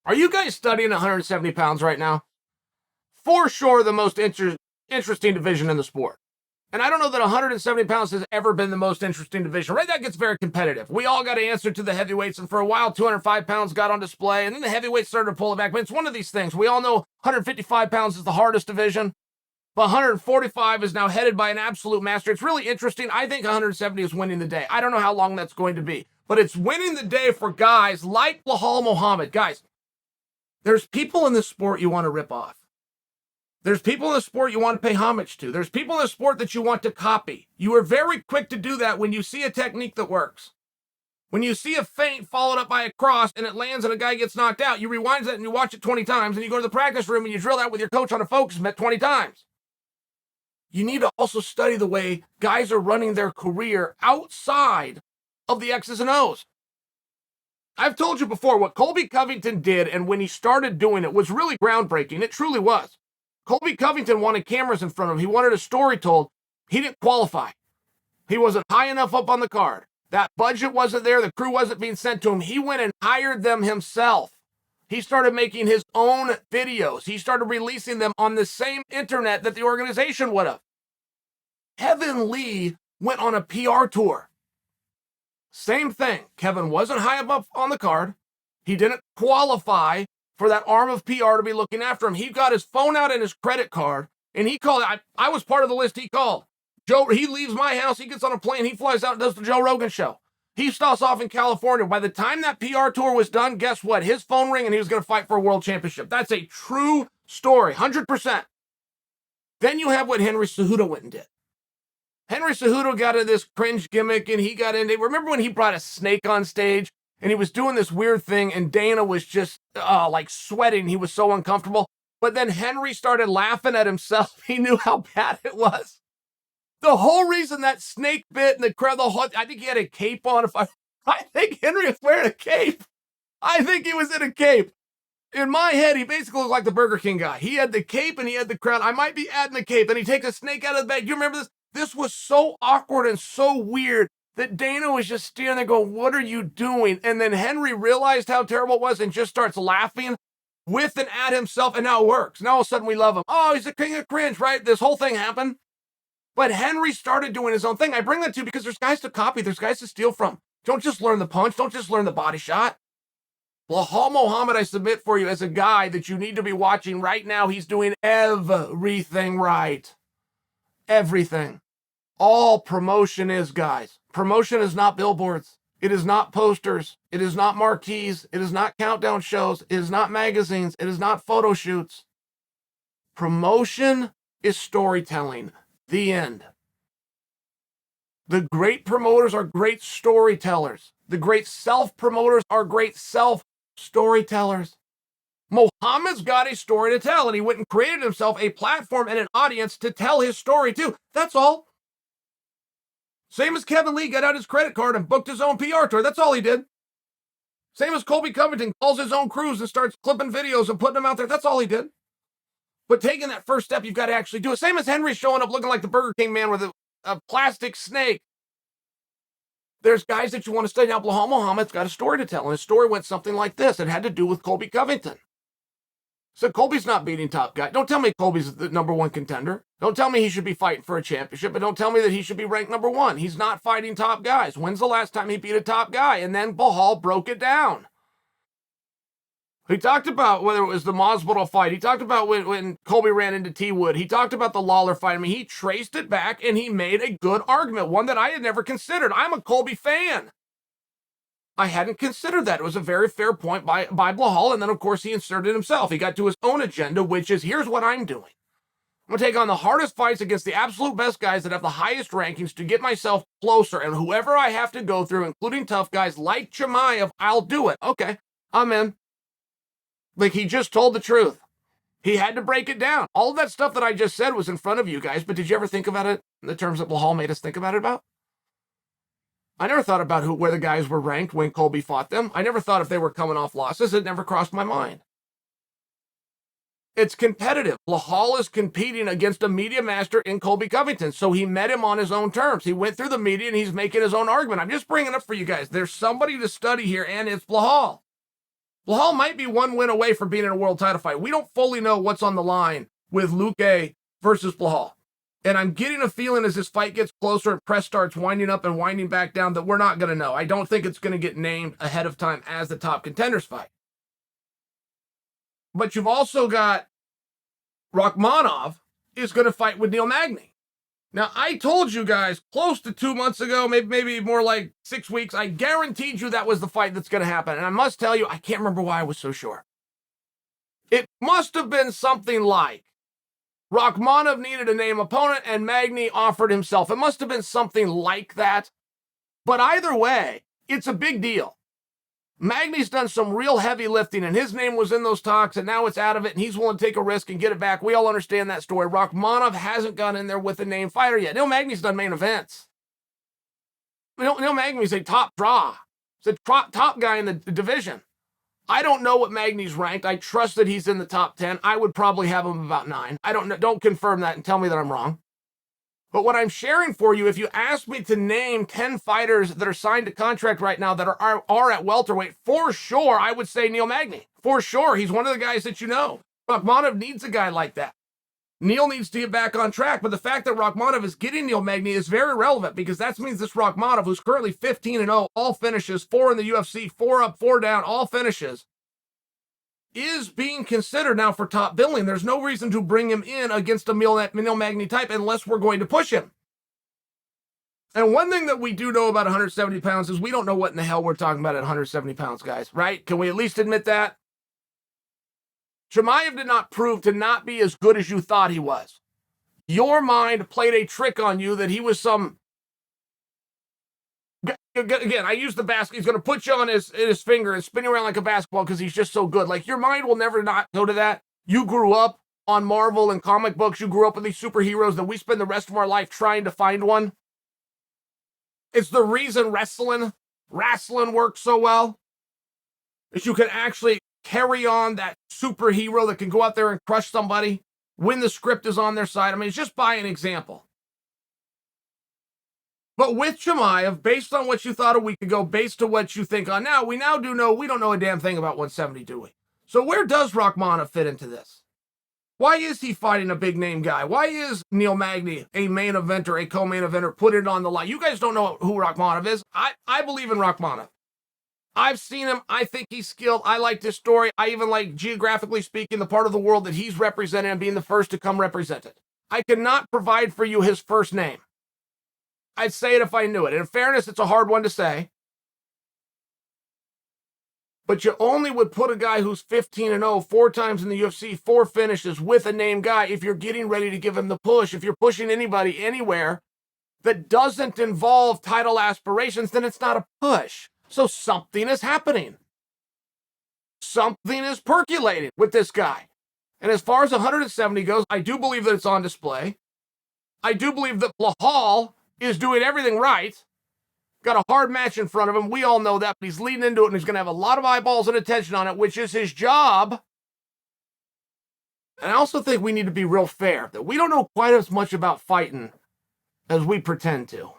Are you guys studying 170 pounds right now? For sure, the most interesting division in the sport. And I don't know that 170 pounds has ever been the most interesting division. Right, that gets very competitive. We all got to answer to the heavyweights, and for a while, 205 pounds got on display, and then the heavyweights started to pull it back. But it's one of these things. We all know 155 pounds is the hardest division, but 145 is now headed by an absolute master. It's really interesting. I think 170 is winning the day. I don't know how long that's going to be, but it's winning the day for guys like Belal Muhammad. Guys, there's people in this sport you want to rip off. There's people in the sport you want to pay homage to. There's people in the sport that you want to copy. You are very quick to do that when you see a technique that works. When you see a feint followed up by a cross and it lands and a guy gets knocked out, you rewind that and you watch it 20 times, and you go to the practice room and you drill that with your coach on a focus mitt 20 times. You need to also study the way guys are running their career outside of the X's and O's. I've told you before, what Colby Covington did and when he started doing it was really groundbreaking. It truly was. Colby Covington wanted cameras in front of him. He wanted a story told. He didn't qualify. He wasn't high enough up on the card. That budget wasn't there. The crew wasn't being sent to him. He went and hired them himself. He started making his own videos. He started releasing them on the same internet that the organization would have. Kevin Lee went on a PR tour. Same thing. Kevin wasn't high up on the card. He didn't qualify for that arm of PR to be looking after him. He got his phone out and his credit card, and he called. I was part of the list he called. He leaves my house, he gets on a plane, he flies out and does the Joe Rogan show. He starts off in California. By the time that PR tour was done, guess what? His phone rang and he was going to fight for a world championship. That's a true story, 100%. Then you have what Henry Cejudo went and did. Henry Cejudo got into this cringe gimmick, and he got into, remember when he brought a snake on stage? And he was doing this weird thing, and Dana was just like sweating. He was so uncomfortable. But then Henry started laughing at himself. He knew how bad it was. The whole reason that snake bit and the crowd, I think he had a cape on. I think Henry was wearing a cape. I think he was in a cape. In my head, he basically looked like the Burger King guy. He had the cape and he had the crown. I might be adding the cape. And he takes a snake out of the bag. You remember this? This was so awkward and so weird that Dana was just standing there going, what are you doing? And then Henry realized how terrible it was and just starts laughing with and at himself, and now it works. Now all of a sudden we love him. Oh, he's the king of cringe, right? This whole thing happened. But Henry started doing his own thing. I bring that to you because there's guys to copy. There's guys to steal from. Don't just learn the punch. Don't just learn the body shot. Belal Muhammad, I submit for you as a guy that you need to be watching right now. He's doing everything right. Everything. All promotion is, guys. Promotion is not billboards. It is not posters. It is not marquees. It is not countdown shows. It is not magazines. It is not photo shoots. Promotion is storytelling. The end. The great promoters are great storytellers. The great self-promoters are great self-storytellers. Muhammad's got a story to tell, and he went and created himself a platform and an audience to tell his story too. That's all. Same as Kevin Lee got out his credit card and booked his own PR tour. That's all he did. Same as Colby Covington calls his own crews and starts clipping videos and putting them out there. That's all he did. But taking that first step, you've got to actually do it. Same as Henry showing up looking like the Burger King man with a plastic snake. There's guys that you want to study. Now, Belal Muhammad's got a story to tell, and his story went something like this. It had to do with Colby Covington. So Colby's not beating top guy. Don't tell me Colby's the number one contender. Don't tell me he should be fighting for a championship, but don't tell me that he should be ranked number one. He's not fighting top guys. When's the last time he beat a top guy? And then Belal broke it down. He talked about whether it was the Masvidal fight. He talked about when Colby ran into T. Wood. He talked about the Lawler fight. I mean, he traced it back, and he made a good argument, one that I had never considered. I'm a Colby fan. I hadn't considered that. It was a very fair point by Belal, and then, of course, he inserted himself. He got to his own agenda, which is, here's what I'm doing. I'm going to take on the hardest fights against the absolute best guys that have the highest rankings to get myself closer, and whoever I have to go through, including tough guys like Chimaev, I'll do it. Okay, I'm in. Like, he just told the truth. He had to break it down. All of that stuff that I just said was in front of you guys, but did you ever think about it in the terms that Belal made us think about it about? I never thought about where the guys were ranked when Colby fought them. I never thought if they were coming off losses. It never crossed my mind. It's competitive. Belal is competing against a media master in Colby Covington, so he met him on his own terms. He went through the media, and he's making his own argument. I'm just bringing it up for you guys. There's somebody to study here, and it's Belal. Blahal might be one win away from being in a world title fight. We don't fully know what's on the line with Luque versus Blahal. And I'm getting a feeling as this fight gets closer and press starts winding up and winding back down that we're not going to know. I don't think it's going to get named ahead of time as the top contenders fight. But you've also got Rakhmonov is going to fight with Neil Magny. Now, I told you guys close to 2 months ago, maybe more like 6 weeks, I guaranteed you that was the fight that's going to happen. And I must tell you, I can't remember why I was so sure. It must have been something like Rakhmonov needed a name opponent and Magny offered himself. It must have been something like that. But either way, it's a big deal. Magny's done some real heavy lifting, and his name was in those talks, and now it's out of it, and he's willing to take a risk and get it back. We all understand that story. Rakhmonov hasn't gone in there with a name fighter yet. Neil Magny's done main events. Neil Magny's a top draw. He's a top guy in the division. I don't know what Magny's ranked. I trust that he's in the top 10. I would probably have him about 9. I don't know. Don't confirm that and tell me that I'm wrong. But what I'm sharing for you, if you ask me to name 10 fighters that are signed to contract right now that are at welterweight, for sure, I would say Neil Magny. For sure, he's one of the guys that you know. Rakhmonov needs a guy like that. Neil needs to get back on track, but the fact that Rakhmonov is getting Neil Magny is very relevant because that means this Rakhmonov, who's currently 15-0, all finishes, 4 in the UFC, 4 up, 4 down, all finishes, is being considered now for top billing. There's no reason to bring him in against a Neil Magny type unless we're going to push him. And one thing that we do know about 170 pounds is we don't know what in the hell we're talking about at 170 pounds, guys, right? Can we at least admit that? Chimaev did not prove to not be as good as you thought he was. Your mind played a trick on you that he was some... Again, I use the basket. He's going to put you on his finger and spin you around like a basketball because he's just so good. Like, your mind will never not go to that. You grew up on Marvel and comic books. You grew up with these superheroes that we spend the rest of our life trying to find one. It's the reason wrestling works so well. Is you can actually carry on that superhero that can go out there and crush somebody when the script is on their side. I mean, it's just by an example. But with Chimaev, based on what you thought a week ago, based on what you think on now, we now do know we don't know a damn thing about 170, do we? So where does Rakhmonov fit into this? Why is he fighting a big name guy? Why is Neil Magny a main eventer, a co-main eventer, put it on the line? You guys don't know who Rakhmonov is. I believe in Rakhmonov. I've seen him. I think he's skilled. I like this story. I even like, geographically speaking, the part of the world that he's representing and being the first to come represent it. I cannot provide for you his first name. I'd say it if I knew it. And in fairness, it's a hard one to say. But you only would put a guy who's 15-0, 4 times in the UFC, 4 finishes with a name guy if you're getting ready to give him the push. If you're pushing anybody anywhere that doesn't involve title aspirations, then it's not a push. So something is happening. Something is percolating with this guy. And as far as 170 goes, I do believe that it's on display. I do believe that Blahal is doing everything right. Got a hard match in front of him. We all know that, but he's leading into it, and he's going to have a lot of eyeballs and attention on it, which is his job. And I also think we need to be real fair, that we don't know quite as much about fighting as we pretend to.